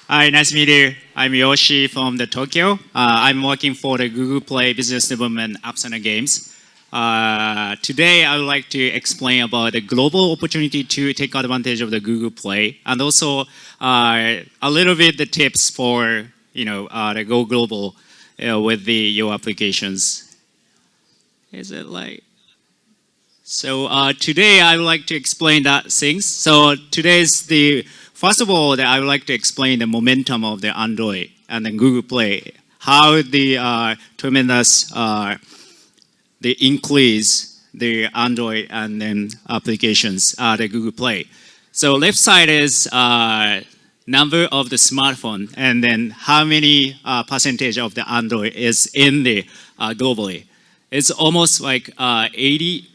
Hi, nice to meet you. I'm Yoshi from the Tokyo. I'm working for the Google Play Business Development Apps and Games. Today, I would like to explain about the global opportunity to take advantage of the Google Play, and also a little bit the tips for the go global with your applications. Is it like? So today I would like to explain that things. So today's first of all, I would like to explain the momentum of the Android and the Google Play, how the tremendous the increase the Android and then applications the Google Play. So left side is number of the smartphone, and then how many percentage of the Android is in the globally. It's almost like 80.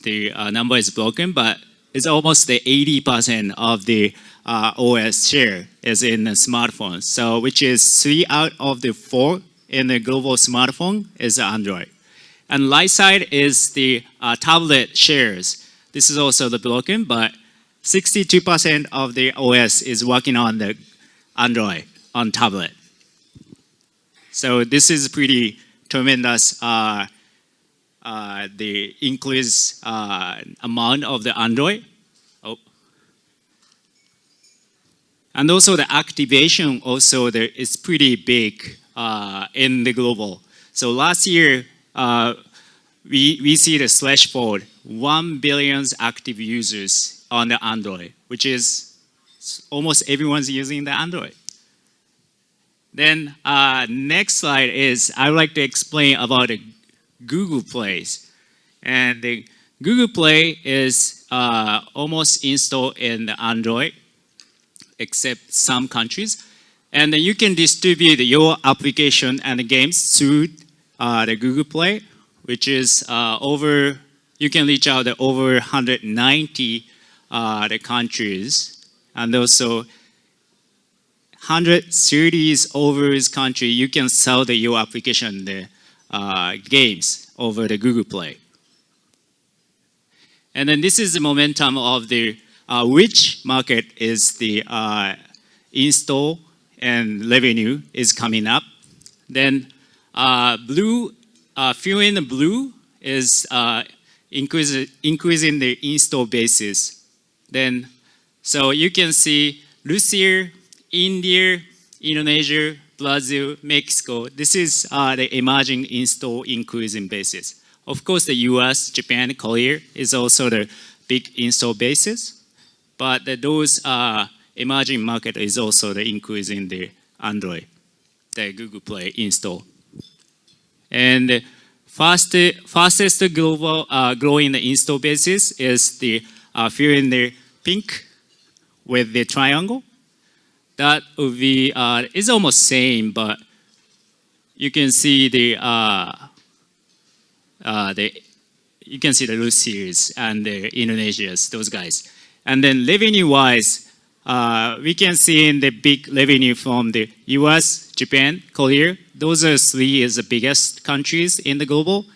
The number is broken, but it's almost the 80% of the OS share is in the smartphone. So which is 3 out of the 4 in the global smartphone is Android. And right side is the tablet shares. This is also the broken, but 62% of the OS is working on the Android on tablet. So this is pretty tremendous the increase amount of the Android. And also the activation also is pretty big in the global. So last year, we see the threshold 1 billion active users on the Android, which is almost everyone's using the Android. Then next slide is I would like to explain about the Google Plays. And the Google Play is almost installed in the Android, except some countries. And then you can distribute your application and the games through the Google Play, which is you can reach out to over 190 the countries. And also 130 over this country, you can sell your application there. Games over the Google Play. And then this is the momentum of the which market is the install and revenue is coming up. Then blue, filling the blue is increasing the install basis. Then so you can see Russia, India, Indonesia, Brazil, Mexico. This is the emerging install increasing basis. Of course, the US, Japan, Korea is also the big install basis. But those emerging market is also the increase in the Android, the Google Play install. And the fastest global growing the install basis is the filling the pink with the triangle. That would be it's almost same, but you can see the Russians and the Indonesians, those guys. And then revenue-wise, we can see in the big revenue from the US, Japan, Korea. Those are 3 is the biggest countries in the global.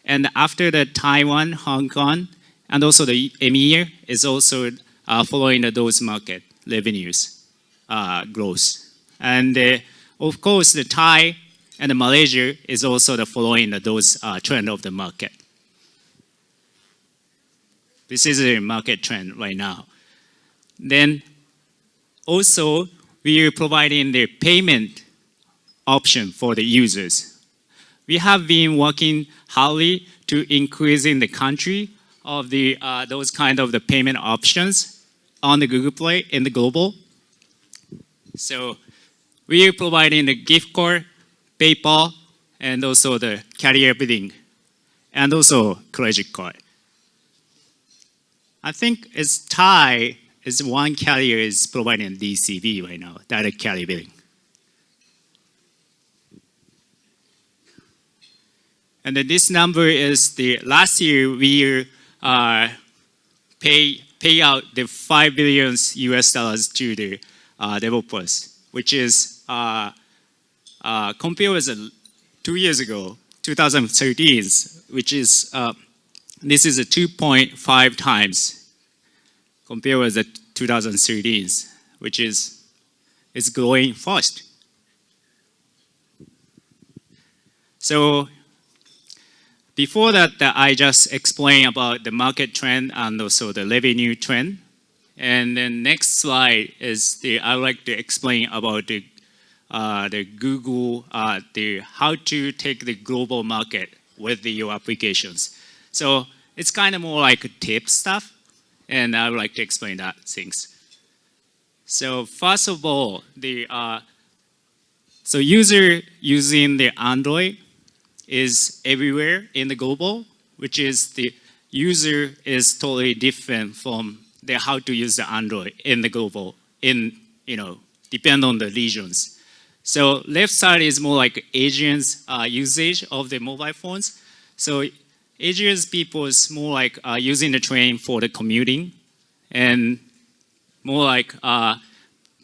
And after the Taiwan, Hong Kong, and also the EMEA is also following those market revenues. Growth. And of course, the Thai and the Malaysia is also the following those trend of the market. This is a market trend right now. Then also, we are providing the payment option for the users. We have been working hardly to increase in the country of the those kind of the payment options on the Google Play in the global. So we are providing the gift card, PayPal, and also the carrier billing, and also credit card. I think it's Thai is one carrier is providing DCB right now, direct carrier billing. And then this number is the last year we pay out the $5 billion US to the developers, which is compared with 2 years ago, 2013, which is this is a 2.5 times compared with the 2013, which is is growing fast. So before that, I just explained about the market trend and also the revenue trend. And then next slide is I would like to explain about the Google, how to take the global market with your applications. So it's kind of more like tip stuff, and I would like to explain that things. So first of all, so user using the Android is everywhere in the global, which is the user is totally different from the how to use the Android in the global, depend on the regions. So left side is more like Asians usage of the mobile phones. So Asians people is more like using the train for the commuting and more like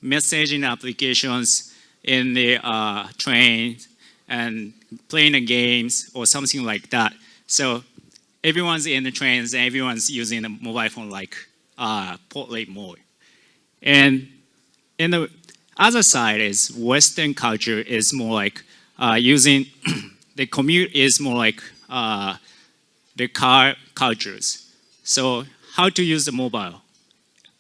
messaging applications in the train and playing the games or something like that. So everyone's in the trains and everyone's using a mobile phone like portrait more. And in the other side is Western culture is more like using the commute is more like the car cultures. So how to use the mobile,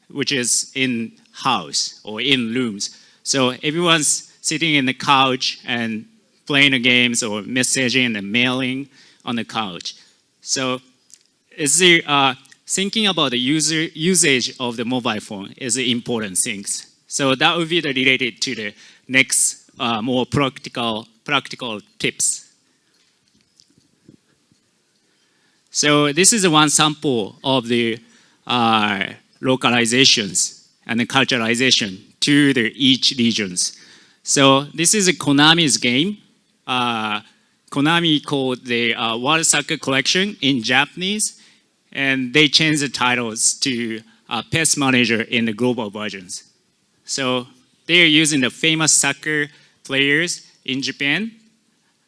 which is in house or in rooms. So everyone's sitting in the couch and playing the games or messaging and mailing on the couch. So is the thinking about the usage of the mobile phone is the important things. So that would be related to the next more practical tips. So this is one sample of the localizations and the culturalization to each regions. So this is a Konami's game. Konami called the World Soccer Collection in Japanese, and they changed the titles to Pest Manager in the global versions. So they are using the famous soccer players in Japan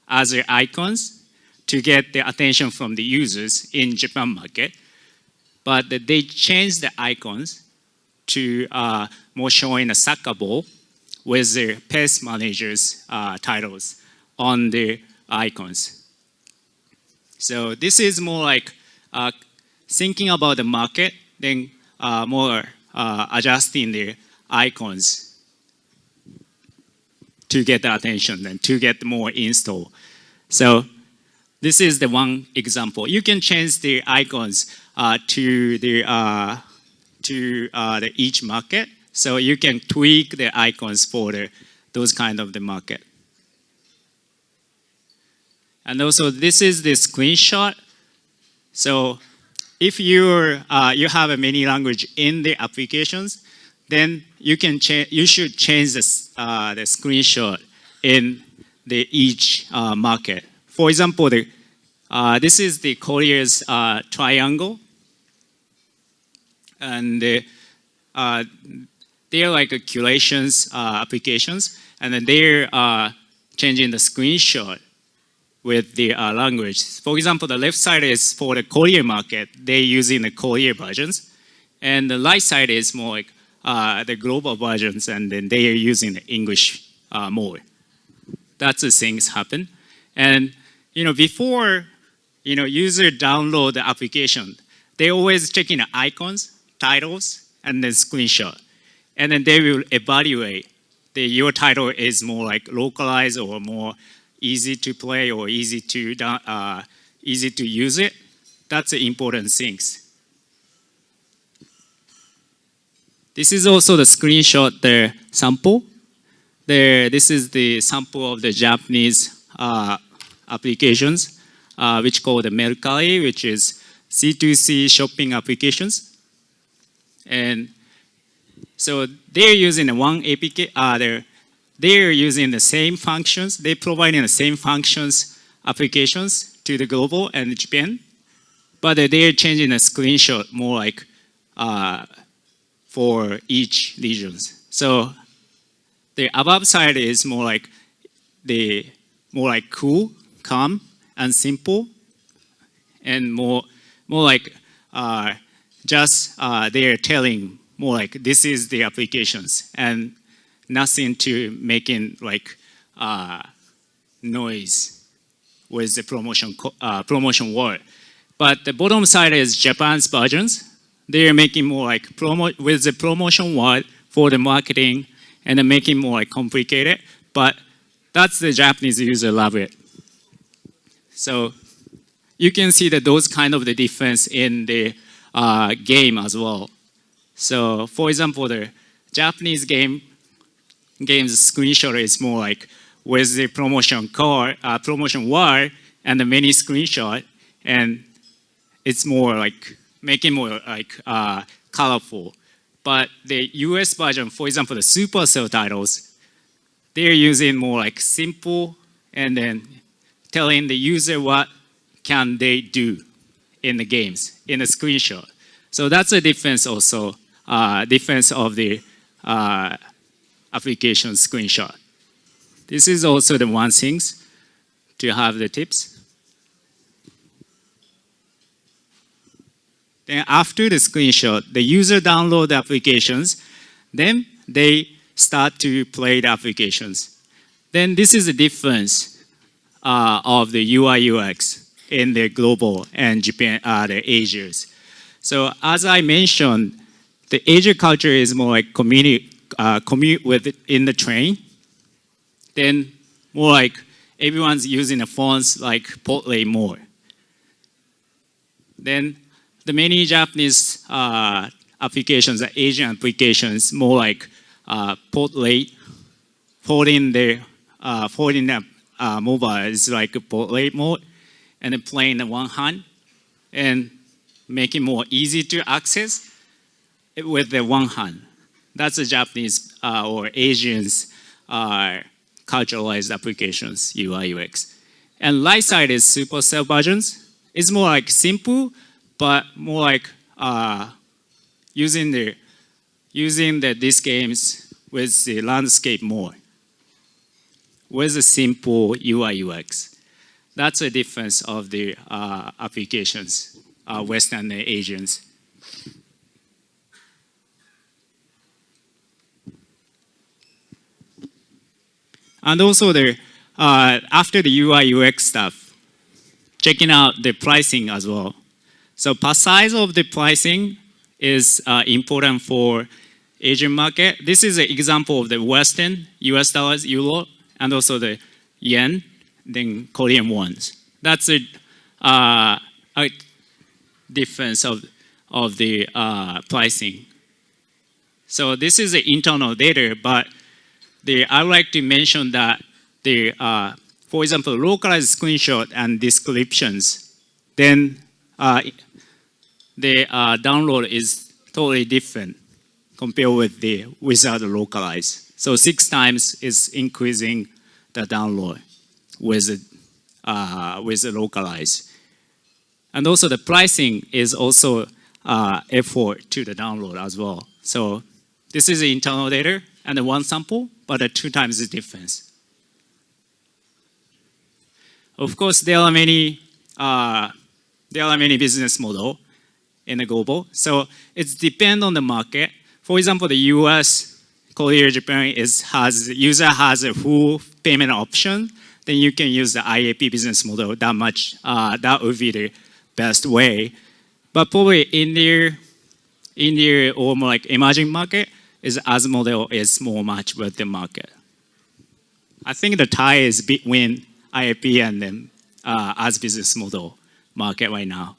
as their icons to get the attention from the users in Japan market. But they changed the icons to more showing a soccer ball with the Pest Managers titles on the icons. So this is more like thinking about the market, then more adjusting the icons to get the attention and to get more install. So this is the one example. You can change the icons to each market. So you can tweak the icons for those kind of the market. And also this is the screenshot. So if you have a many language in the applications, then you should change the screenshot in each market. For example, this is the Korea's triangle, and they are like curations applications, and then they're changing the screenshot with the language. For example, the left side is for the Korean market. They're using the Korean versions, and the right side is more like the global versions, and then they are using the English more. That's the things happen. And before user download the application, they always checking the icons, titles, and then screenshot, and then they will evaluate your title is more like localized or more easy to play or easy to use it. That's the important things. This is also the screenshot, the sample. This is the sample of the Japanese applications, which called the Mercari, which is C2C shopping applications. And so they're using the one APK, they're using the same functions, they're providing the same functions applications to the global and Japan, but they're changing the screenshot more like for each regions. So the above side is more like cool, calm, and simple, and more like just they're telling more like this is the applications, and nothing to making like noise with the promotion word. But the bottom side is Japan's versions. They are making more like with the promotion word for the marketing and then making more like complicated. But that's the Japanese user love it. So you can see that those kind of the difference in the game as well. So for example, the Japanese game's screenshot is more like with the promotion word and the many screenshot, and it's more like making more like colorful. But the US version, for example, the Supercell titles, they're using more like simple and then telling the user what can they do in the games, in the screenshot. So that's a difference also, difference of the application screenshot. This is also the one thing to have the tips. Then after the screenshot, the user download the applications, then they start to play the applications. Then this is the difference of the UI UX in the global and Japan, the Asians. So as I mentioned, the Asia culture is more like commute with it in the train. Then more like everyone's using the phones like Portland more. Then the many Japanese applications, Asian applications, more like Portland, holding the mobile is like a Portland mode, and then playing the one hand, and making more easy to access with the one hand. That's the Japanese or Asians culturalized applications, UI UX. And right side is Supercell versions. It's more like simple, but more like using these games with the landscape more, with a simple UI UX. That's the difference of the applications, Western and Asians. And also after the UI UX stuff, checking out the pricing as well. So per size of the pricing is important for Asian market. This is an example of the Western, US dollars, Euro, and also the yen, then Korean ones. That's a difference of the pricing. So this is the internal data, but I would like to mention that for example, localized screenshot and descriptions, then the download is totally different compared with without the localized. So 6 times is increasing the download with the localized. And also the pricing is also effort to the download as well. So this is the internal data and the one sample, but 2 times the difference. Of course, there are many business models in the global. So it depends on the market. For example, the US, Korea, Japan user has a full payment option. Then you can use the IAP business model that would be the best way. But probably India or more like emerging market is as model is more match with the market. I think the tie is between IAP and then as business model market right now.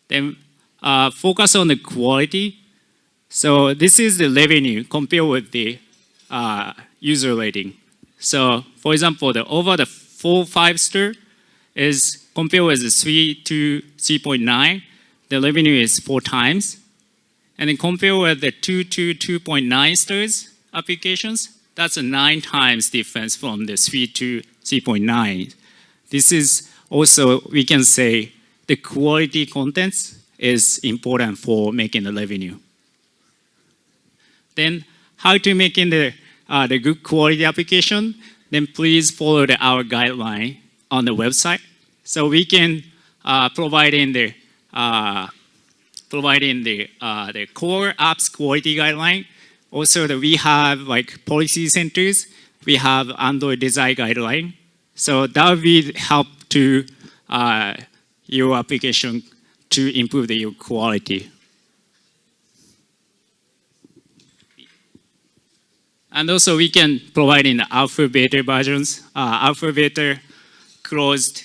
Then focus on the quality. So this is the revenue compared with the user rating. So for example, over the 4-5 star is compared with the 3 to 3.9, the revenue is 4 times. And then compared with the 2 to 2.9 stars applications, that's a 9 times difference from the 3 to 3.9. This is also, we can say, the quality contents is important for making the revenue. Then how to make the good quality application, then please follow our guideline on the website. So we can provide in the core apps quality guideline Also, we have like policy centers. We have Android design guideline. So that will help to your application to improve your quality. And also we can provide in alpha beta versions, alpha beta closed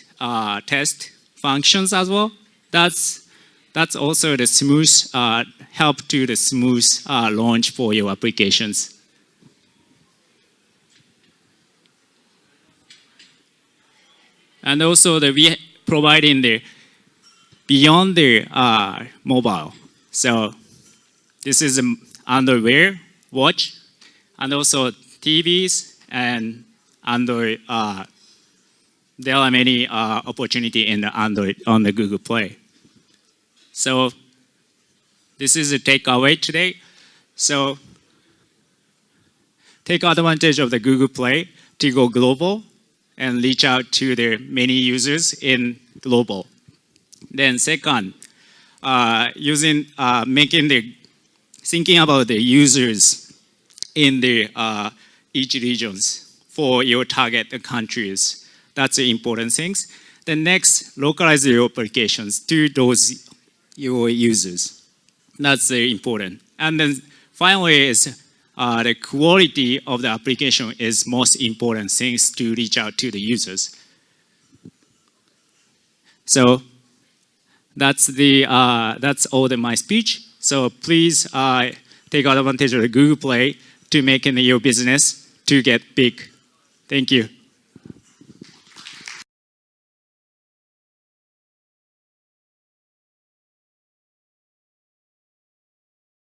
test functions as well. That's also the smooth help to the smooth launch for your applications. And also we provide in the beyond the mobile. So this is Android Wear, watch, and also TVs and Android. There are many opportunity in the Android on the Google Play. So this is a takeaway today. So take advantage of the Google Play to go global and reach out to the many users in global. Then second, thinking about the users in the each regions for your target countries. That's the important things. Then next, localize your applications to those your users. That's very important. And then finally is the quality of the application is most important things to reach out to the users. So that's all my speech. So please take advantage of the Google Play to make your business to get big. Thank you.